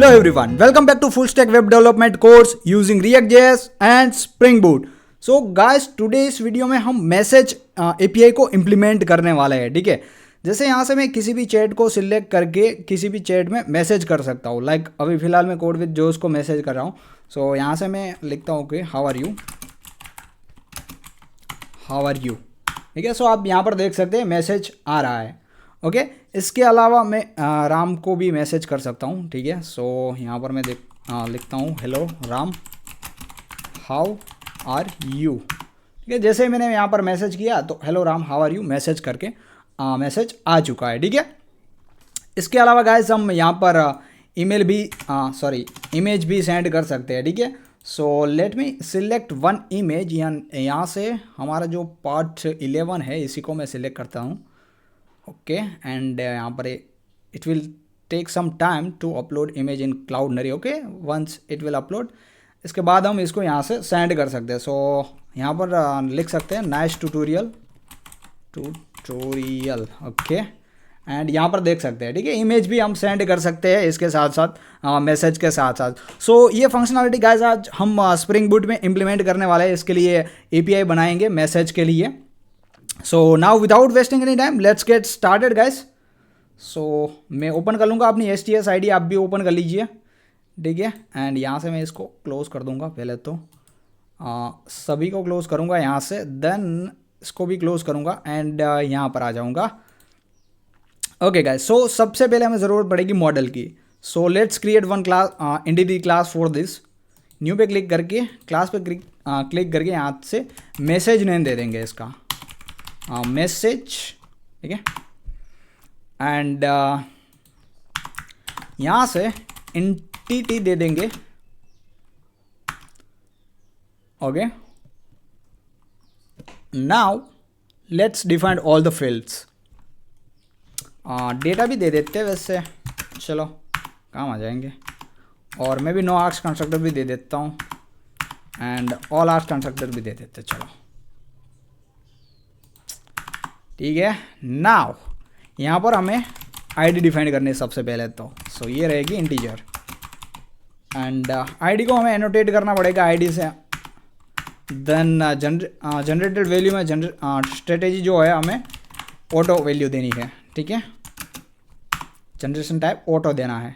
Hello everyone, welcome back to full stack web development course using React.js and Spring Boot. So guys, today इस video में हम message API को implement करने वाले हैं. ठीक है, जैसे यहाँ से मैं किसी भी चैट को सिलेक्ट करके किसी भी चैट में मैसेज कर सकता हूँ. लाइक अभी फिलहाल मैं कोड विद जोश को मैसेज कर रहा हूँ. सो यहाँ से मैं लिखता हूँ कि हाउ आर यू. ठीक है, सो आप यहाँ पर देख सकते हैं मैसेज आ रहा है. ओके इसके अलावा मैं राम को भी मैसेज कर सकता हूँ. ठीक है, सो यहाँ पर मैं लिखता हूँ hello Ram how are you. ठीक है, जैसे मैंने यहाँ पर मैसेज किया तो hello Ram how are you message करके मैसेज आ चुका है. ठीक है, इसके अलावा गाइस हम यहाँ पर इमेज भी सेंड कर सकते हैं. ठीक है, सो लेट मी सिलेक्ट वन इमेज. यहाँ से हमारा जो पार्ट 11 है इसी को मैं सिलेक्ट करता हूँ. ओके एंड यहाँ पर it will take some time to upload image in Cloudinary. Okay once it will upload, इसके बाद हम इसको यहाँ से सेंड कर सकते हैं. सो यहाँ पर लिख सकते हैं नाइस ट्यूटोरियल. ओके एंड यहाँ पर देख सकते हैं. ठीक है, इमेज भी हम सेंड कर सकते हैं इसके साथ साथ मैसेज के साथ साथ. सो ये फंक्शनलिटी गाइस आज हम स्प्रिंग बूट में इम्प्लीमेंट करने वाले हैं. इसके लिए API बनाएंगे मैसेज के लिए. So now without wasting any time let's get started guys. So मैं ओपन कर लूँगा अपनी HTS ID, आप भी ओपन कर लीजिए. ठीक है, एंड यहाँ से मैं इसको क्लोज़ कर दूँगा. पहले तो सभी को क्लोज़ करूँगा यहाँ से, देन इसको भी क्लोज़ करूँगा एंड यहाँ पर आ जाऊँगा. ओके गाइस, सो सबसे पहले हमें ज़रूरत पड़ेगी मॉडल की. सो let's create one class entity class for this. New पे क्लिक करके क्लास पे क्लिक करके यहाँ से मैसेज नेम दे देंगे इसका मैसेज. ठीक है, एंड यहाँ से एंटिटी दे देंगे. Okay now let's define all the fields. Data भी दे देते हैं वैसे, चलो काम आ जाएंगे. और मैं भी नो आर्क्स कंस्ट्रक्टर भी दे देता हूँ एंड ऑल आर्क्स कंस्ट्रक्टर भी दे देते. चलो ठीक है, नाउ यहाँ पर हमें ID डिफाइन करनी है सबसे पहले तो. सो ये रहेगी इंटीजर एंड ID को हमें एनोटेट करना पड़ेगा ID से. देन जनरेटेड वैल्यू में स्ट्रेटेजी जो है हमें ऑटो वैल्यू देनी है. ठीक है, जनरेशन टाइप ऑटो देना है.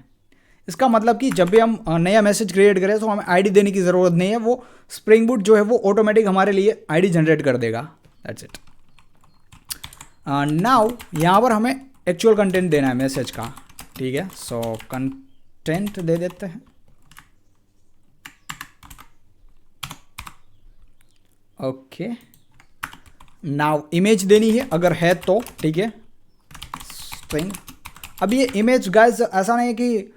इसका मतलब कि जब भी हम नया मैसेज क्रिएट करें तो हमें ID देने की ज़रूरत नहीं है. वो स्प्रिंग बूट जो है वो ऑटोमेटिक हमारे लिए ID जनरेट कर देगा. That's it. नाउ यहाँ पर हमें एक्चुअल कंटेंट देना है मैसेज का. ठीक है, सो कंटेंट दे देते हैं. ओके नाउ इमेज देनी है अगर है तो. ठीक है, स्ट्रिंग. अब ये इमेज गाइस ऐसा नहीं है कि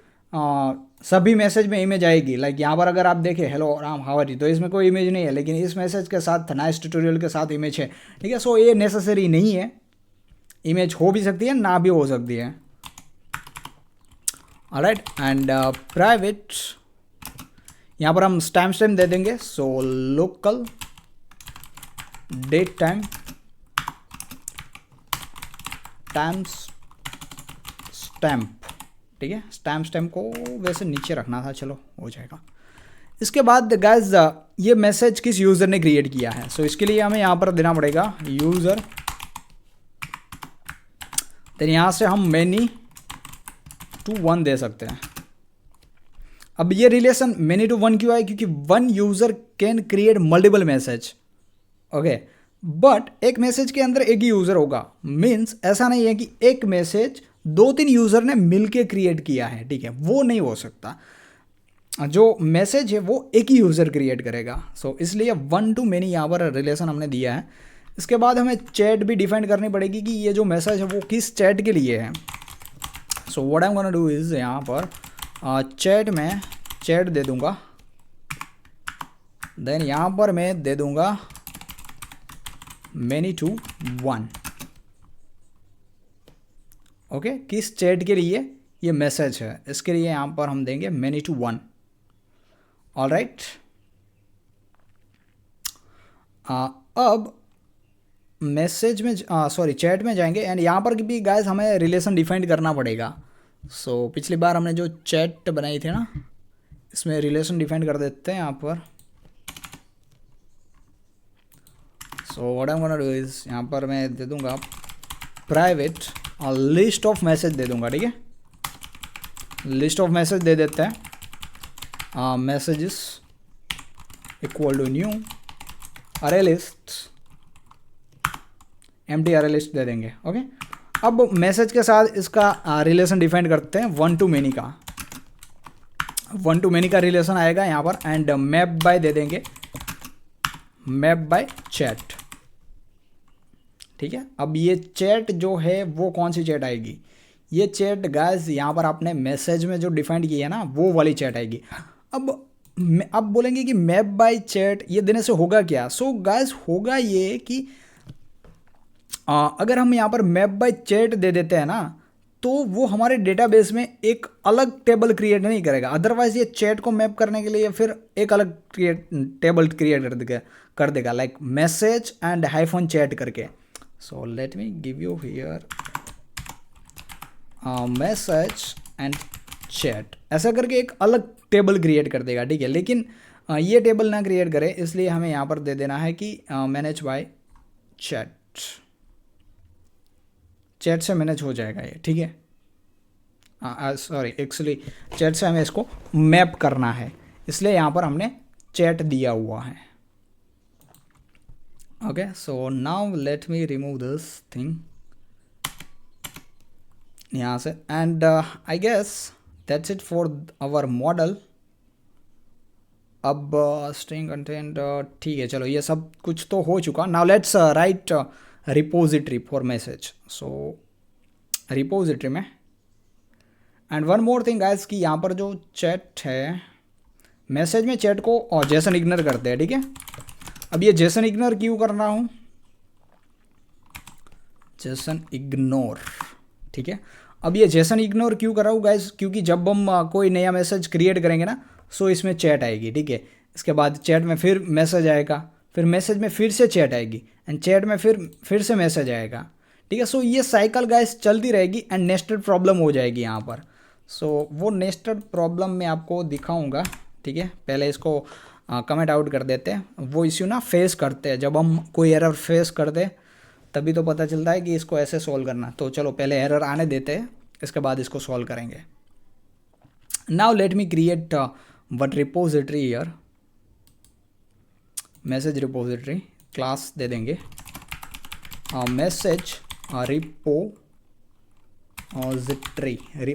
सभी मैसेज में इमेज आएगी. लाइक यहाँ पर अगर आप देखें hello Ram how are you तो इसमें कोई इमेज नहीं है, लेकिन इस मैसेज के साथ नाइस ट्यूटोरियल के साथ इमेज है. ठीक है, सो ये नेसेसरी नहीं है. इमेज हो भी सकती है ना भी हो सकती है. ऑलराइट एंड प्राइवेट यहाँ पर हम टाइम दे देंगे. So local date time stamp. ठीक है, स्टैम्प को वैसे नीचे रखना था, चलो हो जाएगा. इसके बाद गाइस ये मैसेज किस यूज़र ने क्रिएट किया है. सो इसके लिए हमें यहाँ पर देना पड़ेगा यूज़र. तो यहाँ से हम मैनी टू 1 दे सकते हैं. अब ये रिलेशन मैनी टू 1 क्यों है, क्योंकि one user can create multiple message. Okay but एक मैसेज के अंदर एक ही यूज़र होगा. मीन्स ऐसा नहीं है कि एक मैसेज 2-3 यूज़र ने मिलके क्रिएट किया है. ठीक है, वो नहीं हो सकता. जो मैसेज है वो एक ही यूज़र क्रिएट करेगा. सो इसलिए 1 to many यहाँ पर रिलेशन हमने दिया है. इसके बाद हमें चैट भी डिफाइन करनी पड़ेगी कि ये जो मैसेज है वो किस चैट के लिए है. सो what I am gonna do is यहाँ पर चैट में चैट दे दूँगा. देन यहाँ पर मैं दे दूँगा many to 1. ओके किस चैट के लिए ये मैसेज है इसके लिए यहाँ पर हम देंगे many to 1. ऑलराइट, अब मैसेज में चैट में जाएंगे एंड यहाँ पर भी गाइस हमें रिलेशन डिफाइन करना पड़ेगा. सो पिछली बार हमने जो चैट बनाई थी ना, इसमें रिलेशन डिफाइन कर देते हैं यहाँ पर। सो what I am gonna do is, यहाँ पर मैं दे दूँगा प्राइवेट और लिस्ट ऑफ मैसेज दे दूँगा, ठीक है। लिस्ट ऑफ मैसेज दे देते हैं, मैसेजेस इक्वल टू न्यू अरे लिस्ट, एम्प्टी अरे लिस्ट दे देंगे, ओके। अब मैसेज के साथ इसका रिलेशन डिफाइन करते हैं वन टू मैनी का, वन टू मैनी का रिलेशन आएगा यहाँ पर। एंड मैप बाय दे देंगे, मैप बाय चैट, ठीक है। अब ये चैट जो है वो कौन सी चैट आएगी, ये चैट गाइस यहाँ पर आपने मैसेज में जो डिफाइंड की है ना वो वाली चैट आएगी। अब बोलेंगे कि मैप बाय चैट ये देने से होगा क्या। सो गाइस होगा ये कि अगर हम यहाँ पर मैप बाय चैट दे देते हैं ना, तो वो हमारे डेटाबेस में एक अलग टेबल क्रिएट नहीं करेगा। अदरवाइज ये चैट को मैप करने के लिए फिर एक अलग टेबल क्रिएट कर देगा like message and hyphen chat करके। So let me give you here message and chat, ऐसा करके एक अलग टेबल क्रिएट कर देगा, ठीक है। लेकिन ये टेबल ना क्रिएट करे, इसलिए हमें यहाँ पर दे देना है कि मैनेज बाय चैट, चैट से मैनेज हो जाएगा ये, ठीक है। सॉरी एक्चुअली चैट से हमें इसको मैप करना है, इसलिए यहाँ पर हमने चैट दिया हुआ है, okay. So now let me remove this thing यहाँ से। And I guess that's it for our model. अब स्ट्रिंग कंटेंट ठीक है, चलो ये सब कुछ तो हो चुका। Now let's write repository for message. So repository में and one more thing guys कि यहाँ पर जो चैट है, मैसेज में चैट को जेसन इग्नोर करते हैं, ठीक है। अब ये जेसन इग्नोर क्यों कर रहा हूँ, जेसन इग्नोर, ठीक है। अब ये जेसन इग्नोर क्यों कर रहा हूँ गाइस, क्योंकि जब हम कोई नया मैसेज क्रिएट करेंगे ना, सो इसमें चैट आएगी, ठीक है। इसके बाद चैट में फिर मैसेज आएगा, फिर मैसेज में फिर से चैट आएगी, एंड चैट में फिर से मैसेज आएगा, ठीक है। सो ये साइकिल गाइस चलती रहेगी एंड नेस्टेड प्रॉब्लम हो जाएगी यहाँ पर। सो वो नेस्टेड प्रॉब्लम मैं आपको दिखाऊंगा, ठीक है। पहले इसको कमेंट आउट कर देते हैं। वो इश्यू ना फेस करते हैं, जब हम कोई एरर फेस करते हैं तभी तो पता चलता है कि इसको ऐसे सॉल्व करना। तो चलो पहले एरर आने देते हैं, इसके बाद इसको सॉल्व करेंगे। Now let me create one repository here, message repository, class दे देंगे मैसेज रिपोजिटरी,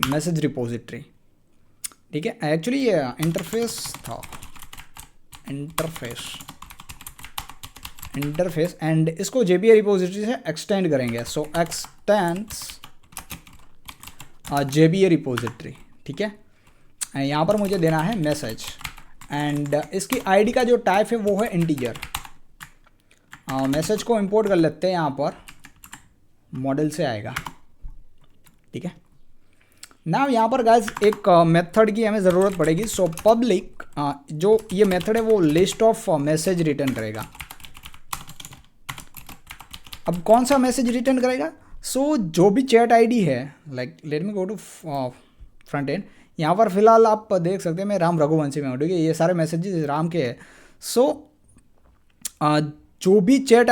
मैसेज रिपोजिटरी, ठीक है। एक्चुअली ये इंटरफेस था, इंटरफेस एंड इसको JPA रिपोजिटरी से एक्सटेंड करेंगे। सो एक्सटेंड्स JPA रिपोजिटरी, ठीक है। यहाँ पर मुझे देना है मैसेज एंड इसकी आईडी का जो टाइप है वो है इंटीजर। मैसेज को इंपोर्ट कर लेते हैं, यहाँ पर मॉडल से आएगा, ठीक है। नाउ यहाँ पर गाइस एक मेथड की हमें ज़रूरत पड़ेगी। सो पब्लिक जो ये मेथड है वो लिस्ट ऑफ मैसेज रिटर्न करेगा। अब कौन सा मैसेज रिटर्न करेगा, सो जो भी चैट आईडी है, like let me go to front end. यहाँ पर फिलहाल आप देख सकते हैं मैं राम रघुवंशी में हूँ, ठीक है। ये सारे मैसेजेस राम के हैं। सो जो भी चैट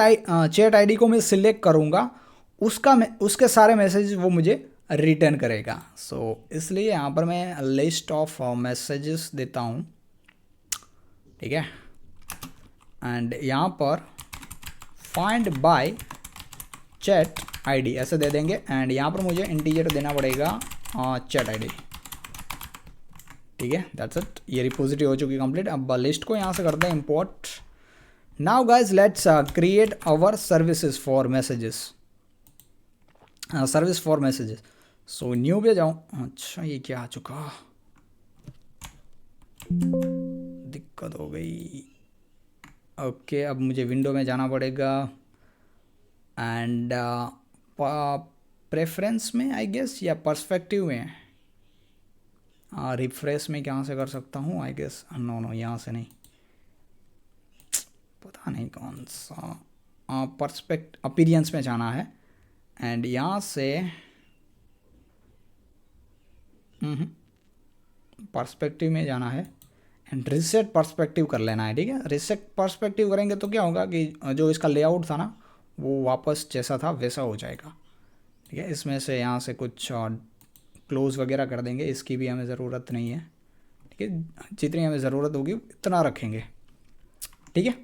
आईडी को मैं सिलेक्ट करूँगा उसके सारे मैसेज वो मुझे रिटर्न करेगा। सो इसलिए यहाँ पर मैं लिस्ट ऑफ मैसेजेस देता हूँ, ठीक है। एंड यहाँ पर फाइंड बाय चैट आईडी ऐसे दे देंगे एंड यहाँ पर मुझे इंटीजर देना पड़ेगा चैट आईडी, ठीक है। दैट्स इट, ये रिपोजिटरी हो चुकी कंप्लीट। अब लिस्ट को यहाँ से करते हैं import. Now guys let's create our services for messages, service for messages. So new पे जाऊँ, अच्छा ये क्या आ चुका, दिक्कत हो गई। ओके अब मुझे विंडो में जाना पड़ेगा एंड प्रेफरेंस में आई गेस, या पर्सपेक्टिव में, रिफ्रेश में कहाँ से कर सकता हूँ आई गेस, नो यहाँ से नहीं, पता नहीं कौन सा, अपीरियंस में जाना है एंड यहाँ से पर्सपेक्टिव में जाना है एंड रिसेट पर्सपेक्टिव कर लेना है, ठीक है। रिसेट पर्सपेक्टिव करेंगे तो क्या होगा कि जो इसका लेआउट था ना वो वापस जैसा था वैसा हो जाएगा, ठीक है। इसमें से यहाँ से कुछ क्लोज वगैरह कर देंगे, इसकी भी हमें ज़रूरत नहीं है, ठीक है। जितनी हमें ज़रूरत होगी इतना रखेंगे, ठीक है।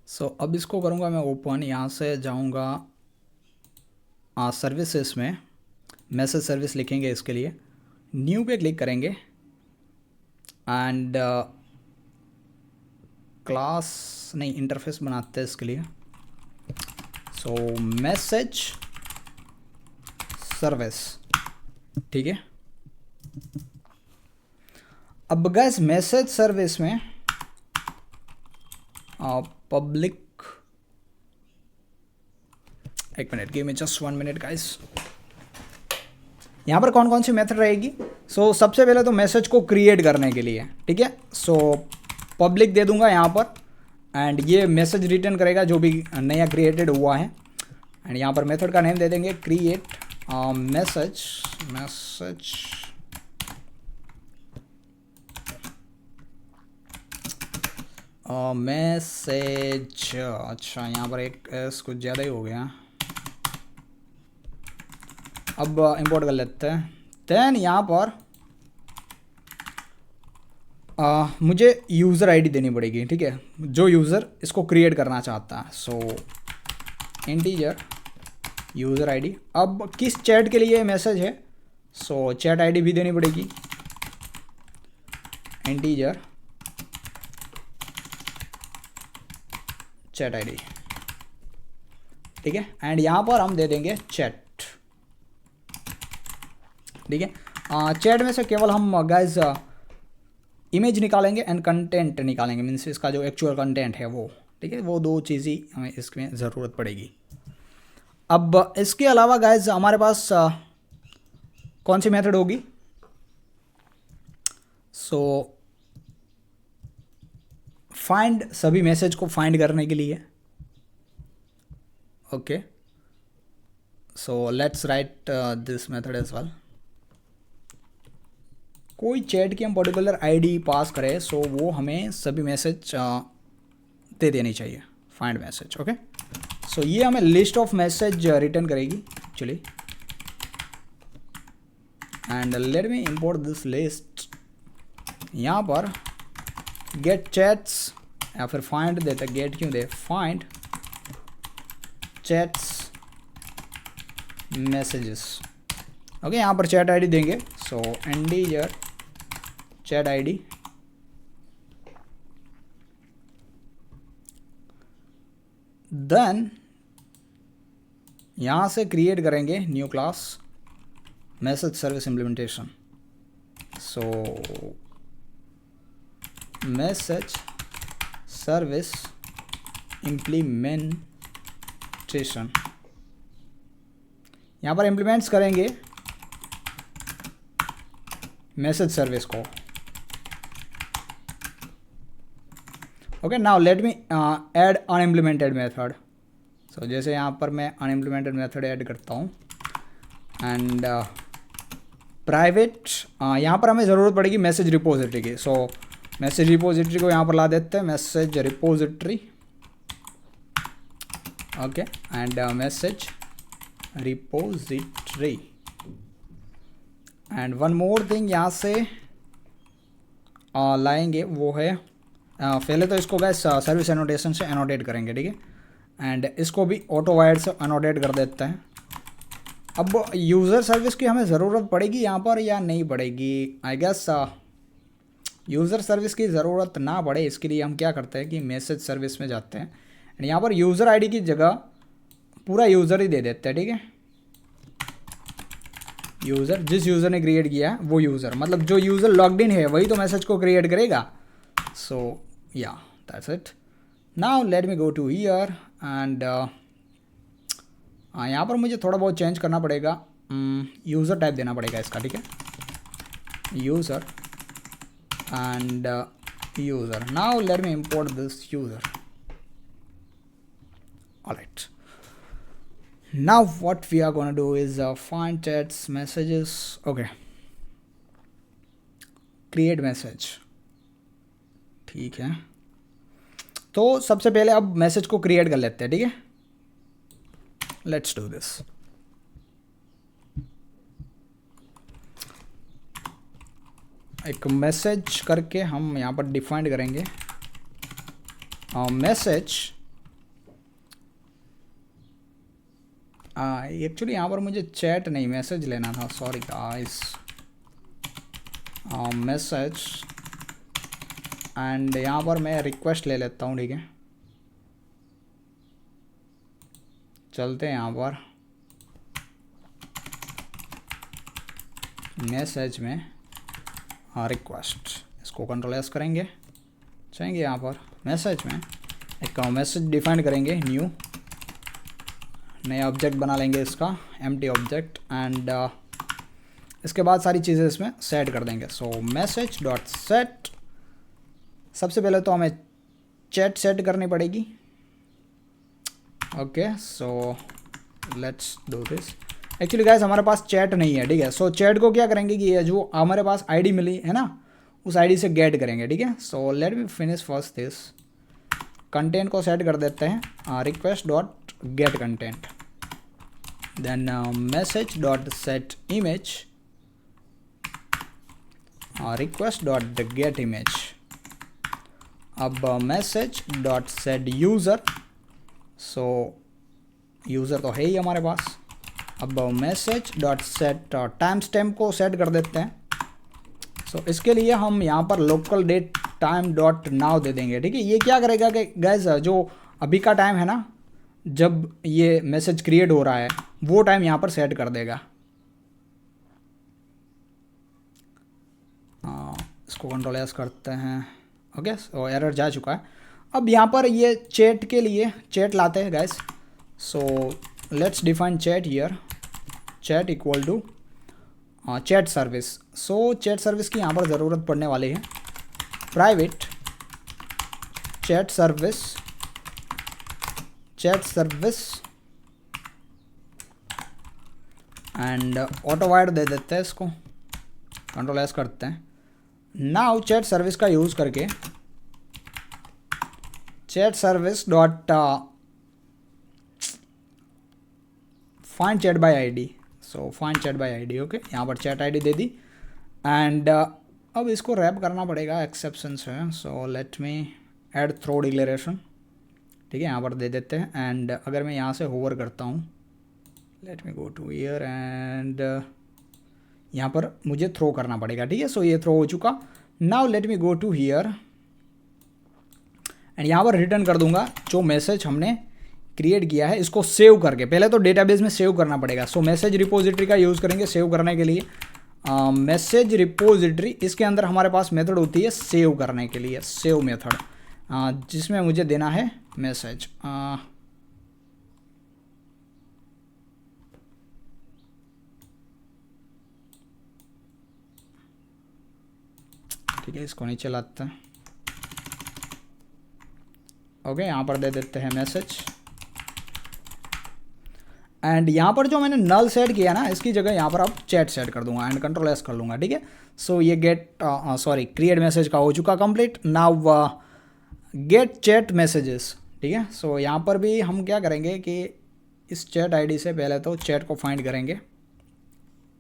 सो अब इसको करूँगा मैं ओपन, यहाँ से जाऊँगा सर्विसेज में, मैसेज सर्विस लिखेंगे, इसके लिए न्यू पे क्लिक करेंगे एंड क्लास नहीं इंटरफेस बनाते हैं इसके लिए। सो मैसेज सर्विस, ठीक है। अब गैस मैसेज सर्विस में पब्लिक, एक minute, give me just 1 minute guys. यहाँ पर कौन कौन सी मेथड रहेगी? सो सबसे पहले तो मैसेज को क्रिएट करने के लिए, ठीक है। सो पब्लिक दे दूंगा यहाँ पर एंड ये मैसेज रिटर्न करेगा जो भी नया क्रिएटेड हुआ है। एंड यहाँ पर मेथड का नेम दे देंगे क्रिएट मैसेज मैसेज। अच्छा, यहाँ पर एक एस कुछ ज़्यादा ही हो गया, अब इंपोर्ट कर लेते हैं। देन यहाँ पर मुझे यूज़र आईडी देनी पड़ेगी, ठीक है, जो यूज़र इसको क्रिएट करना चाहता है। सो इंटीजर यूज़र आईडी। अब किस चैट के लिए मैसेज है, सो चैट आईडी भी देनी पड़ेगी, इंटीजर चैट आईडी, ठीक है। एंड यहाँ पर हम दे देंगे चैट, ठीक है। चैट में से केवल हम गाइज इमेज निकालेंगे एंड कंटेंट निकालेंगे, मीन्स इसका जो एक्चुअल कंटेंट है वो, ठीक है। वो दो चीज़ ही हमें इसमें ज़रूरत पड़ेगी। अब इसके अलावा गाइज हमारे पास कौन सी मेथड होगी? सो फाइंड, सभी मैसेज को फाइंड करने के लिए, okay. So let's write this method as well. कोई चैट की हम पर्टिकुलर आईडी पास करें, सो वो हमें सभी मैसेज दे देनी चाहिए, फाइंड मैसेज, ओके। सो ये हमें लिस्ट ऑफ मैसेज रिटर्न करेगी actually, and let me import this list. यहाँ पर गेट चैट्स या फिर फाइंड देते, गेट क्यों दे, फाइंड चैट्स मैसेजेस, ओके। यहाँ पर चैट आईडी देंगे, so integer chat ID, then यहाँ से क्रिएट करेंगे new class message service implementation. So message service implementation, यहाँ पर इम्प्लीमेंट्स करेंगे मैसेज सर्विस को, okay. Now let me add unimplemented method. So जैसे यहाँ पर मैं अनइम्प्लीमेंटेड मेथड ऐड करता हूँ एंड प्राइवेट, यहाँ पर हमें ज़रूरत पड़ेगी मैसेज रिपोजिटरी की। सो मैसेज रिपोजिटरी को यहाँ पर ला देते हैं, message repository, okay. And message repository and one more thing यहाँ से लाएंगे, वो है पहले तो इसको गैस सर्विस एनोटेशन से एनोटेट करेंगे, ठीक है। एंड इसको भी ऑटो वाइड से एनोटेट कर देते हैं। अब यूज़र सर्विस की हमें ज़रूरत पड़ेगी यहाँ पर या नहीं पड़ेगी? आई गेस यूज़र सर्विस की ज़रूरत ना पड़े, इसके लिए हम क्या करते हैं कि मैसेज सर्विस में जाते हैं एंड यहाँ पर यूज़र आईडी की जगह पूरा यूज़र ही दे देते हैं, ठीक है। यूज़र, जिस यूज़र ने क्रिएट किया है वो यूज़र, मतलब जो यूज़र लॉग्ड इन है वही तो मैसेज को क्रिएट करेगा। So yeah that's it. Now let me go to here and यहाँ पर मुझे थोड़ा बहुत चेंज करना पड़ेगा, यूज़र टाइप देना पड़ेगा इसका, ठीक है, user end user. Now let me import this user, alright. Now what we are going to do is find chats messages, okay, create message, ठीक है। तो सबसे पहले अब मैसेज को क्रिएट कर लेते हैं, ठीक है। Let's do this. एक मैसेज करके हम यहाँ पर डिफाइन करेंगे मैसेज। एक्चुअली यहाँ पर मुझे चैट नहीं मैसेज लेना था, सॉरी गाइस। मैसेज एंड यहाँ पर मैं रिक्वेस्ट ले लेता हूँ, ठीक है। चलते हैं यहाँ पर मैसेज में रिक्वेस्ट, इसको कंट्रोल एस करेंगे, जाएंगे यहाँ पर मैसेज में एक मैसेज डिफाइन करेंगे, न्यू, नया ऑब्जेक्ट बना लेंगे इसका, एम्प्टी ऑब्जेक्ट, एंड इसके बाद सारी चीज़ें इसमें सेट कर देंगे। सो मैसेज डॉट सेट, सबसे पहले तो हमें चैट सेट करनी पड़ेगी। Okay, so let's do this. Actually guys हमारे पास चैट नहीं है, ठीक है। सो चैट को क्या करेंगे कि ये जो हमारे पास आईडी मिली है ना, उस आईडी से गेट करेंगे, ठीक है। So let me finish first this. Content को सेट कर देते हैं, request dot get content, then message dot set image, request dot get image. अब message dot set user, so user तो है ही हमारे पास। अब message dot set timestamp को सेट कर देते हैं। सो इसके लिए हम यहाँ पर local date time dot now दे देंगे, ठीक है। ये क्या करेगा कि गैस जो अभी का टाइम है ना, जब ये मैसेज क्रिएट हो रहा है, वो टाइम यहाँ पर सेट कर देगा। इसको कंट्रोल एस करते हैं। ओके, सो एरर जा चुका है। अब यहाँ पर ये चैट के लिए चैट लाते हैं guys. So let's define chat here, chat equal to chat service. So chat service की यहाँ पर ज़रूरत पड़ने वाली है। प्राइवेट चैट सर्विस, एंड ऑटो वाइड दे देते हैं इसको, कंट्रोल एस करते हैं। नाउ चैट सर्विस का यूज़ करके chat service dot find chat by ID. So find chat by ID, okay. यहाँ पर चैट आईडी दे दी, एंड अब इसको रैप करना पड़ेगा एक्सेप्शन से। So let me add throw declaration, ठीक है, यहाँ पर दे देते हैं। एंड अगर मैं यहाँ से होवर करता हूँ, late me go two year, and यहाँ पर मुझे थ्रो करना पड़ेगा, ठीक है। सो ये थ्रो हो चुका। Now let me go to here, and यहाँ पर रिटर्न कर दूंगा जो मैसेज हमने क्रिएट किया है, इसको सेव करके। पहले तो डेटाबेस में सेव करना पड़ेगा। सो मैसेज रिपोजिटरी का यूज़ करेंगे सेव करने के लिए। मैसेज रिपोजिटरी, इसके अंदर हमारे पास मेथड होती है सेव करने के लिए, सेव मेथड, जिसमें मुझे देना है मैसेज। ठीक है, इसको नीचे लाते हैं। ओके, यहाँ पर दे देते हैं मैसेज, एंड यहाँ पर जो मैंने नल सेट किया ना, इसकी जगह यहाँ पर अब चैट सेट कर दूंगा एंड कंट्रोल एस कर लूँगा, ठीक है। सो ये क्रिएट मैसेज का हो चुका complete. Now get chat messages, ठीक है। सो यहाँ पर भी हम क्या करेंगे कि इस चैट आईडी से पहले तो चैट को फाइंड करेंगे।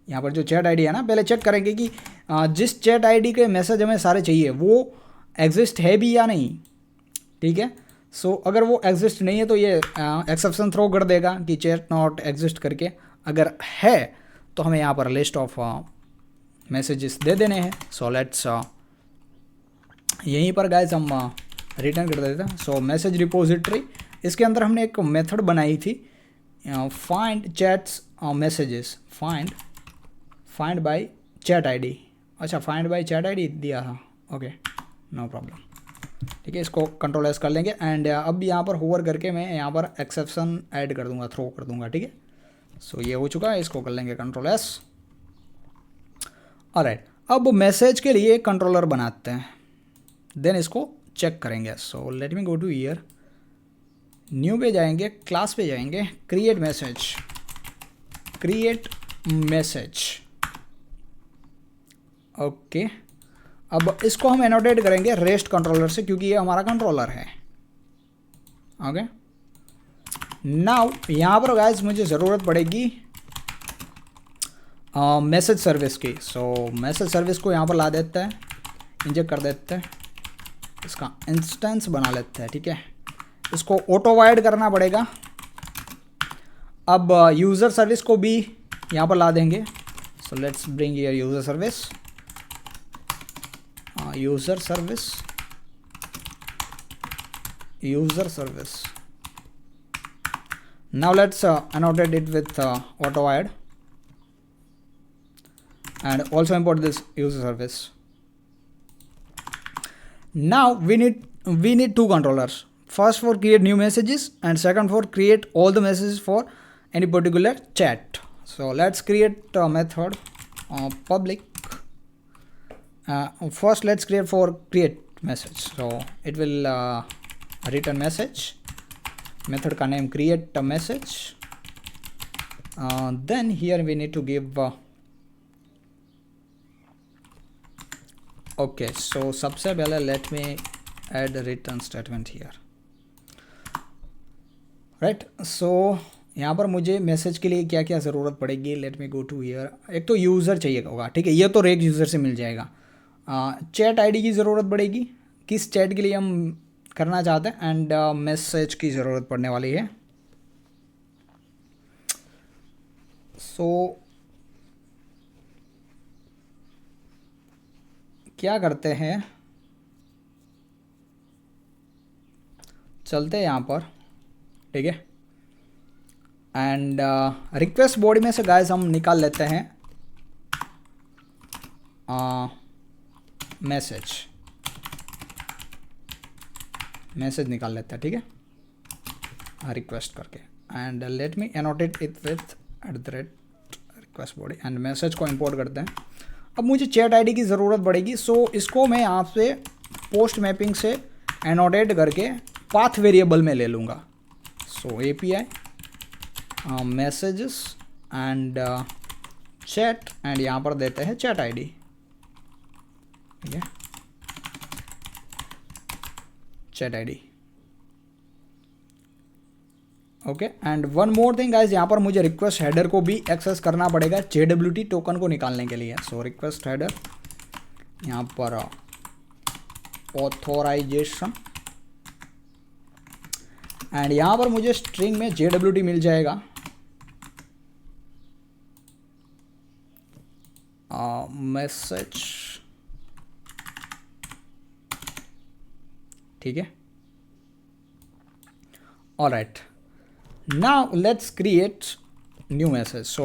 यहाँ पर जो चैट आईडी है ना, पहले चेक करेंगे कि जिस चैट आईडी के मैसेज हमें सारे चाहिए वो एग्जिस्ट है भी या नहीं, ठीक है। सो अगर वो एग्जिस्ट नहीं है तो ये एक्सेप्शन थ्रो कर देगा कि चैट नॉट एग्जिस्ट करके। अगर है तो हमें यहाँ पर लिस्ट ऑफ मैसेजेस दे देने हैं। सो लेट्स यहीं पर गाइस हम रिटर्न कर देते हैं। सो मैसेज रिपोजिटरी, इसके अंदर हमने एक मेथड बनाई थी find chats messages, find by chat ID. अच्छा, फाइंड बाय चैट आईडी दिया था, ओके, नो प्रॉब्लम, ठीक है। इसको कंट्रोल एस कर लेंगे, एंड अब यहाँ पर होवर करके मैं यहाँ पर एक्सेप्शन ऐड कर दूंगा, थ्रो कर दूंगा, ठीक है। सो ये हो चुका है, इसको कर लेंगे कंट्रोल एस। ऑलराइट, अब मैसेज के लिए एक कंट्रोलर बनाते हैं, देन इसको चेक करेंगे। सो let me go two year, new पे जाएंगे, क्लास पे जाएंगे, क्रिएट मैसेज, ओके। अब इसको हम एनोटेट करेंगे रेस्ट कंट्रोलर से, क्योंकि ये हमारा कंट्रोलर है। ओके, नाउ यहाँ पर गाइस मुझे ज़रूरत पड़ेगी मैसेज सर्विस की। सो मैसेज सर्विस को यहाँ पर ला देते हैं, इंजेक्ट कर देते हैं, इसका इंस्टेंस बना लेते हैं। ठीक है, इसको ऑटो वाइड करना पड़ेगा। अब यूज़र सर्विस को भी यहाँ पर ला देंगे। So let's bring your user service, user service, user service. Now let's annotate it with auto add and also import this user service. Now we need two controllers. First for create new messages and second for create all the messages for any particular chat. So let's create a method public. First let's create for create message. So it will return message. Method का name create a message. Then here we need to give okay, so सबसे पहले let me add a return statement here. Right, so यहाँ पर मुझे message के लिए क्या क्या ज़रूरत पड़ेगी, let me go to here. एक तो यूज़र चाहिए होगा, ठीक है, ये तो रेक यूज़र से मिल जाएगा। चैट आईडी की ज़रूरत पड़ेगी, किस चैट के लिए हम करना चाहते हैं, एंड मैसेज की ज़रूरत पड़ने वाली है। सो क्या करते हैं, चलते हैं यहाँ पर, ठीक है, एंड रिक्वेस्ट बॉडी में से गाइस हम निकाल लेते हैं मैसेज निकाल लेते हैं, ठीक है, रिक्वेस्ट करके, and let me annotate it with @request body and message को इंपोर्ट करते हैं। अब मुझे चैट आईडी की ज़रूरत पड़ेगी, सो इसको मैं आपसे पोस्ट मैपिंग से एनोटेट करके पाथ वेरिएबल में ले लूँगा। सो API messages and chat, and यहाँ पर देते हैं चैट आईडी, ठीक है, chat ID. Okay, and one more thing guys, यहाँ पर मुझे रिक्वेस्ट हेडर को भी एक्सेस करना पड़ेगा JWT टोकन को निकालने के लिए। सो रिक्वेस्ट हेडर, यहाँ पर ऑथोराइजेशन, एंड यहाँ पर मुझे स्ट्रिंग में JWT मिल जाएगा, मैसेज, ठीक है, alright. Now let's create new message. So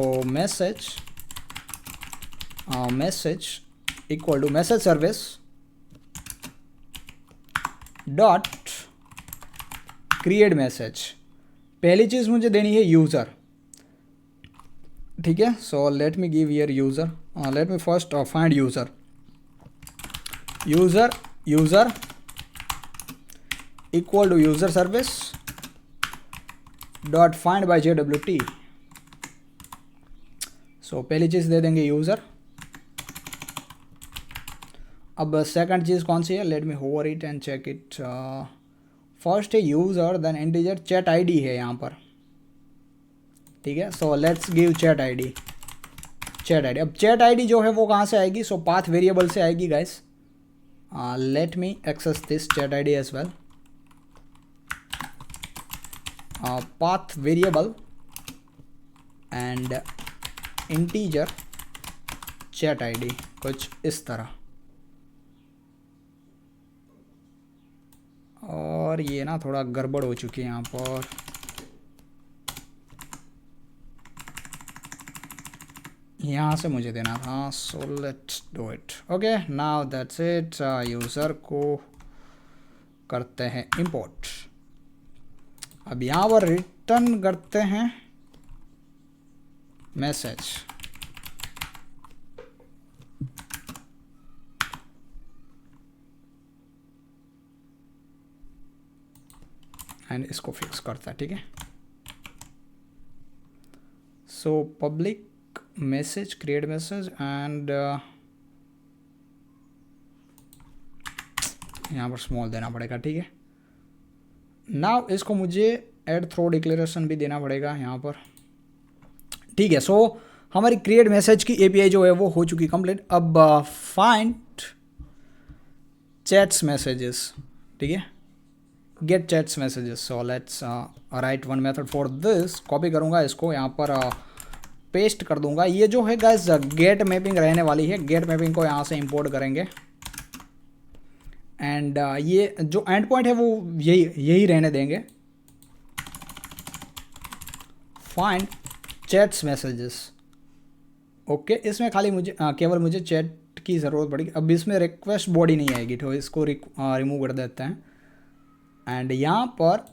message equal to message service dot create message। पहली चीज़ मुझे देनी है यूज़र, ठीक है, so let me give here user, let me first find user equal to user service dot find by JWT। सो पहली चीज़ दे देंगे user. अब second चीज़ कौन सी है, let me hover it and check it. First है user, then integer, chat ID है यहाँ पर, ठीक है, so let's give chat ID. अब चैट आईडी जो है वो कहाँ से आएगी, सो पाथ वेरिएबल से आएगी guys. Let me access this chat ID as well. path variable and integer chat id, कुछ इस तरह। और ये ना थोड़ा गड़बड़ हो चुकी है यहाँ पर, यहाँ से मुझे देना था, so let's do it. Okay, now that's it. User को करते हैं इंपोर्ट। अब यहाँ पर रिटर्न करते हैं मैसेज, एंड इसको फिक्स करता है, ठीक है। So public message, create message, and यहाँ पर स्मॉल देना पड़ेगा, ठीक है। नाउ इसको मुझे ऐड थ्रो डिक्लेरेशन भी देना पड़ेगा यहाँ पर, ठीक है। सो हमारी क्रिएट मैसेज की एपीआई जो है वो हो चुकी कंप्लीट। अब फाइंड चैट्स मैसेजेस, ठीक है, get chats messages. So let's write one method for this. Copy करूँगा इसको, यहाँ पर पेस्ट कर दूंगा। ये जो है गाइस गेट मैपिंग रहने वाली है। गेट मैपिंग को यहाँ से इंपोर्ट करेंगे एंड ये जो एंड पॉइंट है वो यही रहने देंगे। Find chats messages, okay. इसमें खाली मुझे केवल मुझे चैट की ज़रूरत पड़ेगी। अब इसमें रिक्वेस्ट बॉडी नहीं आएगी, तो इसको रिमूव कर देते हैं एंड यहाँ पर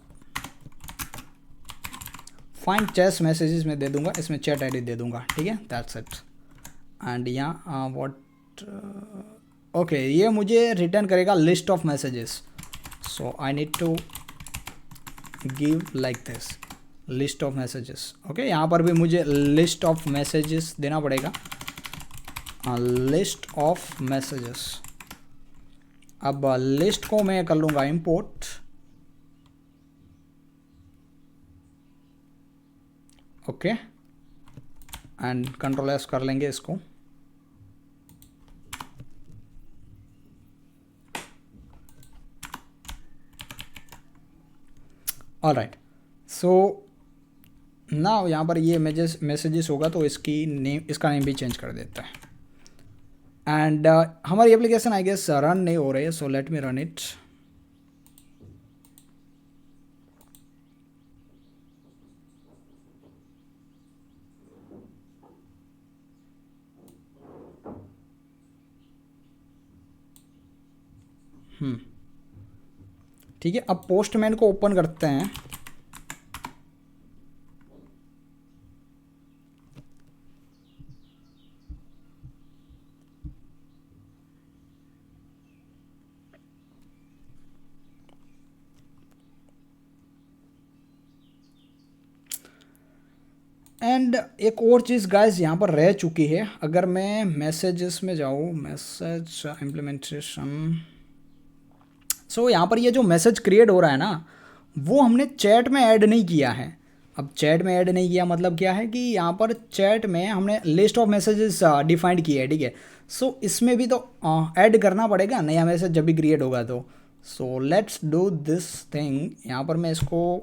फाइंड चैट्स मैसेजेस में दे दूंगा, इसमें चैट आईडी दे दूंगा, ठीक है। That's it. एंड यहाँ व्हाट, ओके, ये मुझे रिटर्न करेगा list of messages. So I need to give like this, list of messages, okay. यहाँ पर भी मुझे लिस्ट ऑफ मैसेजेस देना पड़ेगा, लिस्ट ऑफ मैसेजेस। अब लिस्ट को मैं कर लूँगा import, okay, and control S कर लेंगे इसको। ऑलराइट, सो नाउ यहाँ पर ये मैसेजेस होगा तो इसका नेम भी चेंज कर देता है। एंड हमारी एप्लीकेशन आई गेस रन नहीं हो रही है, so let me run it. ठीक है, अब पोस्टमैन को ओपन करते हैं। एंड एक और चीज़ गाइस यहाँ पर रह चुकी है। अगर मैं मैसेजेस में जाऊँ, मैसेज इम्प्लीमेंटेशन, सो यहाँ पर ये जो मैसेज क्रिएट हो रहा है ना, वो हमने चैट में ऐड नहीं किया है। अब चैट में ऐड नहीं किया मतलब क्या है कि यहाँ पर चैट में हमने लिस्ट ऑफ मैसेजेस डिफाइंड किए है, ठीक है। सो इसमें भी तो ऐड करना पड़ेगा नया मैसेज जब भी क्रिएट होगा तो। So let's do this thing. यहाँ पर मैं इसको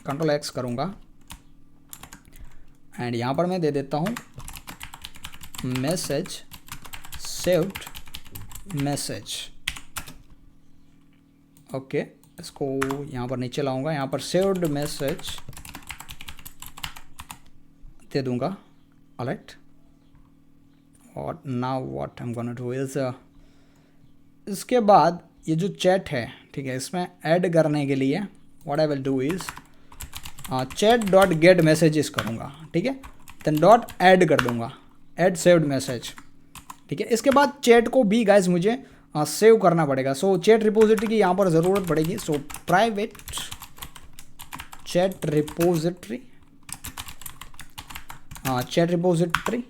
कंट्रोल एक्स करूँगा एंड यहाँ पर मैं दे देता हूँ मैसेज सेव्ड मैसेज, ओके। इसको यहाँ पर नीचे लाऊंगा, यहाँ पर सेव्ड मैसेज दे दूंगा, ऑलराइट। और now what I am gonna do is, इसके बाद ये जो चैट है, ठीक है, इसमें ऐड करने के लिए what I will do is chat dot get messages करूँगा, ठीक है। देन डॉट ऐड कर दूँगा, ऐड सेव्ड मैसेज, ठीक है। इसके बाद चैट को भी गाइज मुझे सेव करना पड़ेगा। सो चैट रिपोजिटरी की यहाँ पर ज़रूरत पड़ेगी। So private chat repository, chat repository,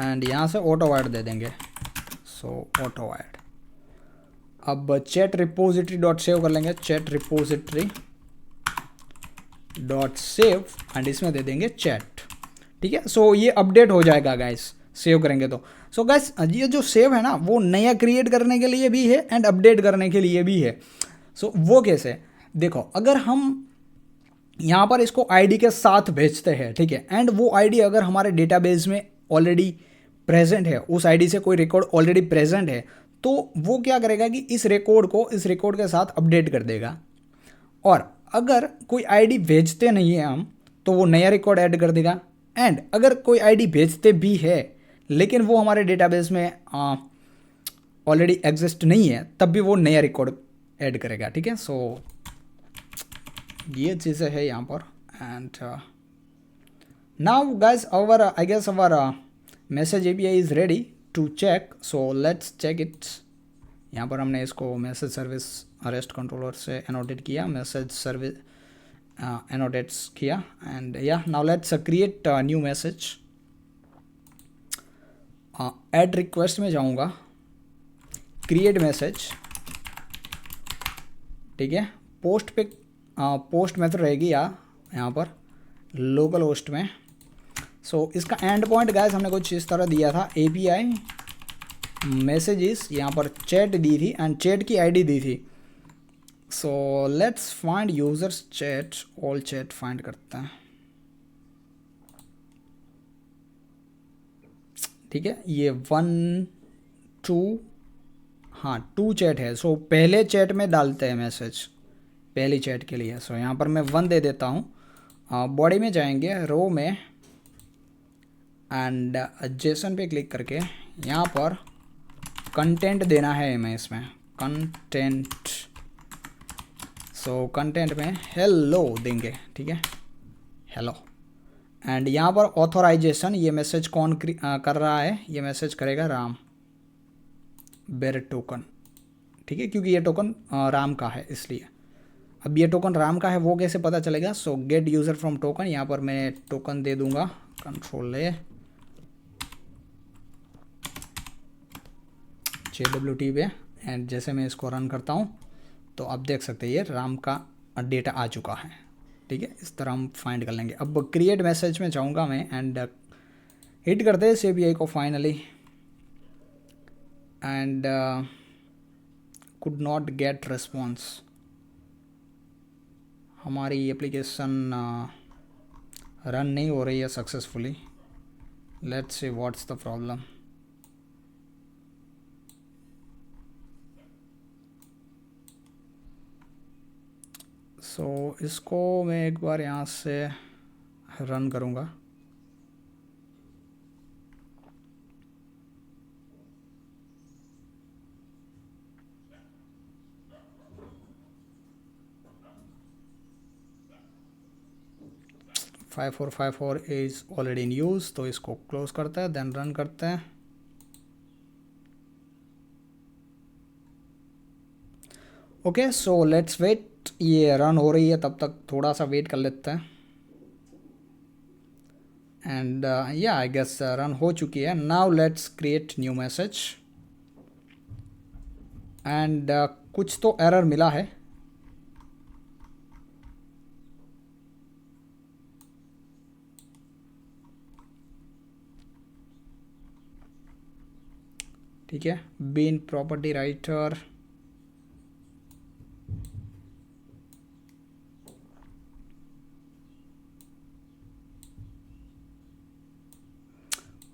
and यहाँ से ऑटो ऐड दे देंगे। सो ऑटो ऐड। अब चैट रिपोजिटरी डॉट सेव कर लेंगे, chat repository dot save and इसमें दे देंगे चैट, ठीक है। सो ये अपडेट हो जाएगा गाइस, सेव करेंगे तो। सो गाइस ये जो सेव है ना, वो नया क्रिएट करने के लिए भी है एंड अपडेट करने के लिए भी है। सो वो कैसे, देखो, अगर हम यहाँ पर इसको आईडी के साथ भेजते हैं, ठीक है, एंड वो आईडी अगर हमारे डेटाबेस में ऑलरेडी प्रेजेंट है, उस आईडी से कोई रिकॉर्ड ऑलरेडी प्रेजेंट है, तो वो क्या करेगा कि इस रिकॉर्ड के साथ अपडेट कर देगा। और अगर कोई आईडी भेजते नहीं है हम, तो वो नया रिकॉर्ड ऐड कर देगा। एंड अगर कोई आईडी भेजते भी है लेकिन वो हमारे डेटाबेस में ऑलरेडी एग्जिस्ट नहीं है, तब भी वो नया रिकॉर्ड ऐड करेगा, ठीक है। सो ये चीज़ें है यहाँ पर। And now guys our I guess our message API is ready to check. So let's check it. यहाँ पर हमने इसको मैसेज सर्विस रेस्ट कंट्रोलर से एनोटेट किया, मैसेज सर्विस एनोटेट्स किया and yeah now let's create new message. Add request में जाऊंगा, create message, ठीक है। पोस्ट पे पोस्ट मेथड रहेगी यहाँ पर लोकल होस्ट में। सो इसका एंड पॉइंट गाइस हमने कुछ इस तरह दिया था, API मैसेजेस, यहाँ पर चैट दी थी एंड चैट की आईडी दी थी। So let's find users chat, all chat find करते हैं, ठीक है। ये 1 2 हाँ 2 चैट है। सो पहले चैट में डालते हैं मैसेज, पहली चैट के लिए। सो यहाँ पर मैं 1 दे देता हूँ। बॉडी में जाएंगे, रो में, एंड जेसन पे क्लिक करके यहाँ पर कंटेंट देना है हमें, इसमें कंटेंट। सो कंटेंट में हेलो देंगे, ठीक है, हेलो। एंड यहाँ पर ऑथोराइजेशन, ये मैसेज कौन कर रहा है, ये मैसेज करेगा राम बेर टोकन, ठीक है, क्योंकि ये टोकन राम का है इसलिए। अब ये टोकन राम का है वो कैसे पता चलेगा? सो गेट यूज़र फ्रॉम टोकन, यहाँ पर मैं टोकन दे दूंगा Ctrl+A JWT पे, एंड जैसे मैं इसको रन करता हूँ तो आप देख सकते हैं ये राम का डेटा आ चुका है, ठीक है। इस तरह हम फाइंड कर लेंगे। अब क्रिएट मैसेज में जाऊँगा मैं एंड हिट करते हैं इस API को finally, and could not get response. हमारी एप्लीकेशन रन नहीं हो रही है successfully. Let's see what's the problem. So इसको मैं एक बार यहाँ से रन करूँगा। Five 5454 is already in use, तो इसको क्लोज करते हैं, देन रन करते हैं। ओके, सो लेट्स वेट, ये रन हो रही है, तब तक थोड़ा सा वेट कर लेते हैं। एंड या आई गेस रन हो चुकी है। Now let's create new message, and कुछ तो एरर मिला है। ठीक है, बीन प्रॉपर्टी राइटर,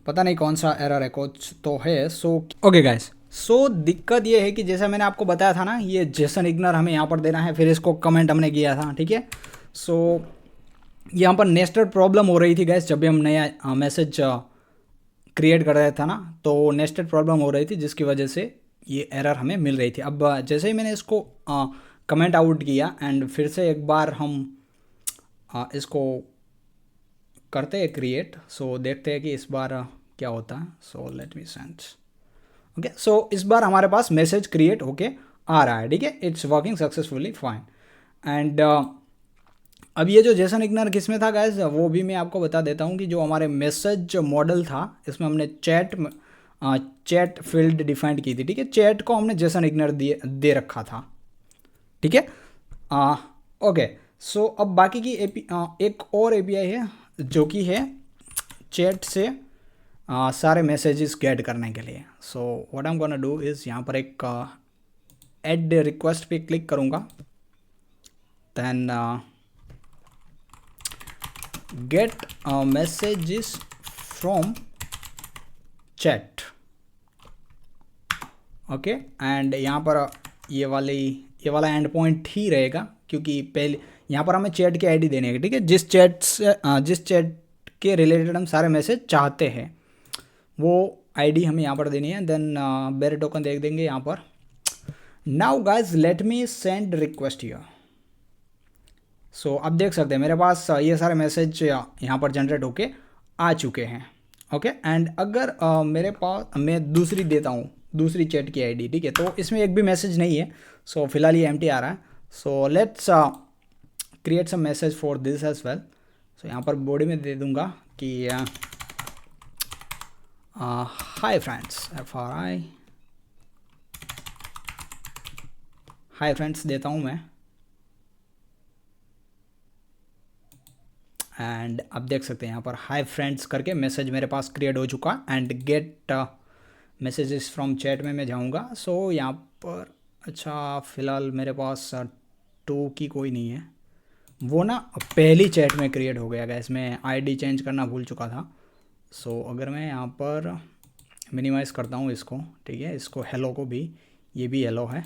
पता नहीं कौन सा एरर है, कुछ तो है। सो ओके गाइस, सो दिक्कत ये है कि जैसा मैंने आपको बताया था ना, ये जेसन इग्नर हमें यहाँ पर देना है, फिर इसको कमेंट हमने किया था, ठीक है। सो यहाँ पर नेस्टेड प्रॉब्लम हो रही थी गाइस, जब भी हम नया मैसेज क्रिएट कर रहे था ना, तो नेस्टेड प्रॉब्लम हो रही थी जिसकी वजह से ये एरर हमें मिल रही थी। अब जैसे ही मैंने इसको कमेंट आउट किया एंड फिर से एक बार हम इसको करते हैं क्रिएट, सो देखते हैं कि इस बार क्या होता है। So let me send. Okay, so इस बार हमारे पास मैसेज क्रिएट होके आ रहा है, ठीक है, it's working successfully fine. And अब ये जो जेसन इग्नर किस में था गाइस, वो भी मैं आपको बता देता हूँ कि जो हमारे मैसेज मॉडल था, इसमें हमने चैट फील्ड डिफाइंड की थी, ठीक है। चैट को हमने जेसन इग्नर दे रखा था, ठीक है। ओके, सो अब बाकी की एक और API है जो कि है चैट से सारे मैसेजेस गेट करने के लिए। So what I am gonna do is, यहाँ पर एक ऐड रिक्वेस्ट पे क्लिक करूँगा, then get messages from chat, okay. And यहाँ पर ये वाला एंड पॉइंट ही रहेगा, क्योंकि पहले यहाँ पर हमें चैट की आईडी देने की, ठीक है, जिस चैट के रिलेटेड हम सारे मैसेज चाहते हैं वो आईडी हमें यहाँ पर देनी है। देन बेर टोकन देख देंगे यहाँ पर। Now guys let me send request here. So अब देख सकते हैं मेरे पास ये सारे मैसेज यहाँ पर जनरेट होके आ चुके हैं, ओके। एंड अगर मेरे पास मैं दूसरी देता हूँ, दूसरी चैट की आईडी, ठीक है, तो इसमें एक भी मैसेज नहीं है। सो फिलहाल ये एम्प्टी आ रहा है। So let's create some message for this as well. So यहाँ पर बॉडी में दे दूँगा कि hi friends, FRI hi friends देता हूँ मैं, एंड आप देख सकते हैं यहाँ पर हाय फ्रेंड्स करके मैसेज मेरे पास क्रिएट हो चुका। And gate messages from chat में मैं जाऊँगा। सो यहाँ पर अच्छा फ़िलहाल मेरे पास 2 की कोई नहीं है, वो ना पहली चैट में क्रिएट हो गया गैस, मैं आईडी चेंज करना भूल चुका था। सो अगर मैं यहाँ पर मिनिमाइज़ करता हूँ इसको, ठीक है, इसको हेलो को भी, ये भी हेलो है,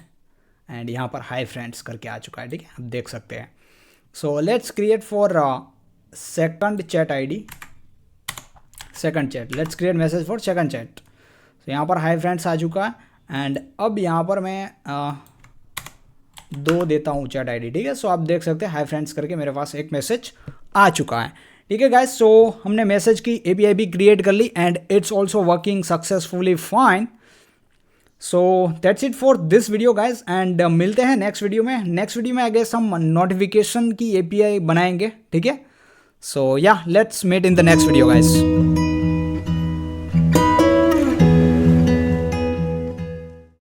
एंड यहाँ पर हाय फ्रेंड्स करके आ चुका है, ठीक है, आप देख सकते हैं। सो let's create for second chat ID, second chat, let's create message for second chat. तो यहाँ पर हाय फ्रेंड्स आ चुका है। एंड अब यहाँ पर मैं 2 देता हूँ चैट आईडी, ठीक है। सो आप देख सकते हैं हाय फ्रेंड्स करके मेरे पास एक मैसेज आ चुका है, ठीक है गाइस। सो हमने मैसेज की API भी क्रिएट कर ली and it's also working successfully fine. So that's it for this video guys, and मिलते हैं नेक्स्ट वीडियो में। नेक्स्ट वीडियो में आई गेस हम नोटिफिकेशन की API बनाएंगे, ठीक है। So yeah let's meet in the next video guys.